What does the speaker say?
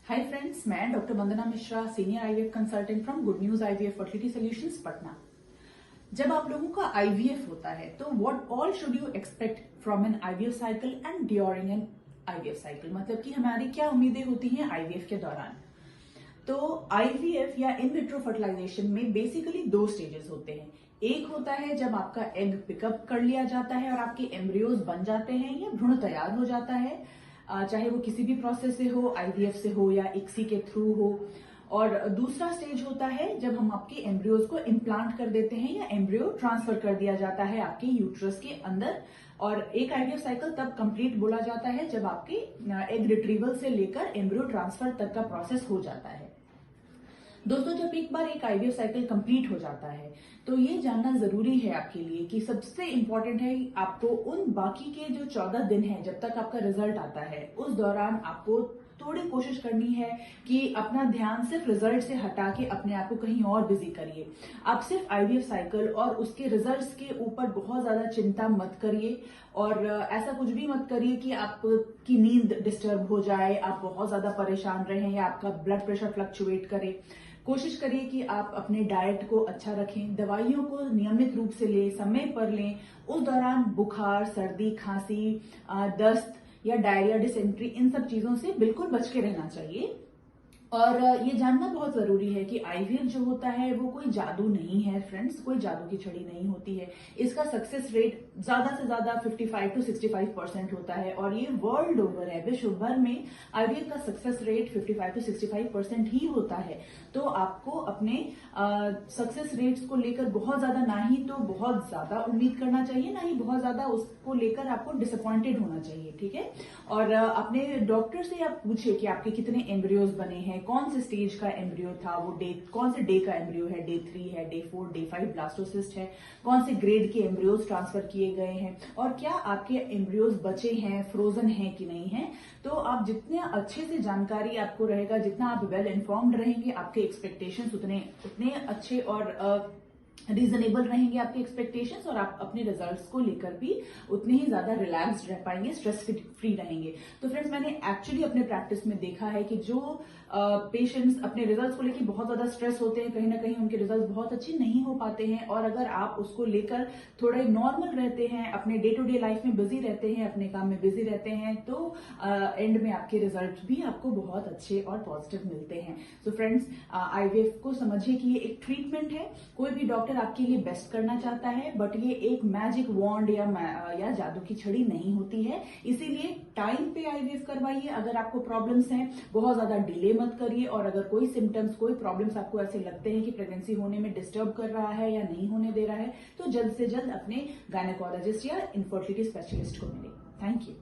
Hi friends, मैं doctor Vandana Mishra, senior IVF consultant from good news IVF fertility solutions, Patna. जब आप लोगों का आईवीएफ होता है तो what all should you expect from N IVF cycle and during an IVF cycle, मतलब कि हमारी क्या उम्मीदें होती हैं आईवीएफ के दौरान। तो आईवीएफ या इन विट्रो फर्टिलाइजेशन में बेसिकली दो स्टेजेस होते हैं। एक होता है जब आपका एग पिकअप कर लिया जाता है और आपके एम्ब्रियोज बन जाते हैं या भ्रूण तैयार हो जाता है, चाहे वो किसी भी प्रोसेस से हो, आईवीएफ से हो या इक्सी के थ्रू हो। और दूसरा स्टेज होता है जब हम आपके एम्ब्रियोज को इम्प्लांट कर देते हैं या एम्ब्रियो ट्रांसफर कर दिया जाता है आपके यूट्रस के अंदर। और एक आईवीएफ साइकिल तब कंप्लीट बोला जाता है जब आपके एग रिट्रीवल से लेकर एम्ब्रियो ट्रांसफर तक का प्रोसेस हो जाता है। दोस्तों, जब एक बार एक आईवीएफ साइकिल कंप्लीट हो जाता है तो ये जानना जरूरी है आपके लिए कि सबसे इंपॉर्टेंट है आपको उन बाकी के जो 14 दिन है जब तक आपका रिजल्ट आता है, उस दौरान आपको थोड़ी कोशिश करनी है कि अपना ध्यान सिर्फ रिजल्ट से हटा के अपने आप को कहीं और बिजी करिए। आप सिर्फ आईवीएफ साइकिल और उसके रिजल्ट्स के ऊपर बहुत ज्यादा चिंता मत करिए और ऐसा कुछ भी मत करिए कि आपकी नींद डिस्टर्ब हो जाए, आप बहुत ज्यादा परेशान रहें या आपका ब्लड प्रेशर फ्लक्चुएट करे। कोशिश करिए कि आप अपने डाइट को अच्छा रखें, दवाइयों को नियमित रूप से लें, समय पर लें। उस दौरान बुखार, सर्दी, खांसी, दस्त या डायरिया, डिसेंट्री, इन सब चीजों से बिल्कुल बच के रहना चाहिए। और ये जानना बहुत जरूरी है कि आईवीएफ जो होता है वो कोई जादू नहीं है फ्रेंड्स, कोई जादू की छड़ी नहीं होती है। इसका सक्सेस रेट ज्यादा से ज्यादा 55 to 65% होता है और ये वर्ल्ड ओवर है, विश्व भर में आईवीएफ का सक्सेस रेट 55 to 65% ही होता है। तो आपको अपने सक्सेस रेट्स को लेकर बहुत ज्यादा ना ही तो बहुत ज्यादा उम्मीद करना चाहिए, ना ही बहुत ज्यादा उसको लेकर आपको डिसअपॉइंटेड होना चाहिए, ठीक है। और अपने डॉक्टर से आप पूछे कि आपके कितने एम्ब्रियोज बने हैं, कौन से स्टेज का एम्ब्रियो था, वो डे कौन से डे का एम्ब्रियो है, डे 3 है, डे 4, डे 5 ब्लास्टोसिस्ट है, कौन से ग्रेड के एम्ब्रियोज ट्रांसफर किए गए हैं और क्या आपके एम्ब्रियोज बचे हैं, फ्रोजन हैं कि नहीं है। तो आप जितने अच्छे से जानकारी आपको रहेगा, जितना आप वेल इन्फॉर्म्ड रहेंगे, आपके एक्सपेक्टेशंस उतने अच्छे और रीजनेबल रहेंगे आपके एक्सपेक्टेशंस, और आप अपने रिजल्ट्स को लेकर भी उतने ही ज्यादा रिलैक्स्ड रह पाएंगे, स्ट्रेस फ्री रहेंगे। तो फ्रेंड्स, मैंने एक्चुअली अपने प्रैक्टिस में देखा है कि जो पेशेंट्स अपने रिजल्ट्स को लेकर बहुत ज्यादा स्ट्रेस होते हैं, कहीं ना कहीं उनके रिजल्ट्स बहुत अच्छे नहीं हो पाते हैं। और अगर आप उसको लेकर थोड़े नॉर्मल रहते हैं, अपने डे टू डे लाइफ में बिजी रहते हैं, अपने काम में बिजी रहते हैं, तो एंड में आपके रिजल्ट भी आपको बहुत अच्छे और पॉजिटिव मिलते हैं। सो फ्रेंड्स, आईवीएफ को समझिए कि ये एक ट्रीटमेंट है। कोई भी डॉक्टर आपके लिए बेस्ट करना चाहता है, बट ये एक मैजिक वॉन्ड या जादू की छड़ी नहीं होती है। इसीलिए टाइम पे आईवीएफ करवाइए। अगर आपको प्रॉब्लम्स हैं, बहुत ज्यादा डिले मत करिए। और अगर कोई सिम्टम्स, कोई प्रॉब्लम्स आपको ऐसे लगते हैं कि प्रेगनेंसी होने में डिस्टर्ब कर रहा है या नहीं होने दे रहा है, तो जल्द से जल्द अपने गायनेकोलॉजिस्ट या इनफर्टिलिटी स्पेशलिस्ट को मिले। Thank you.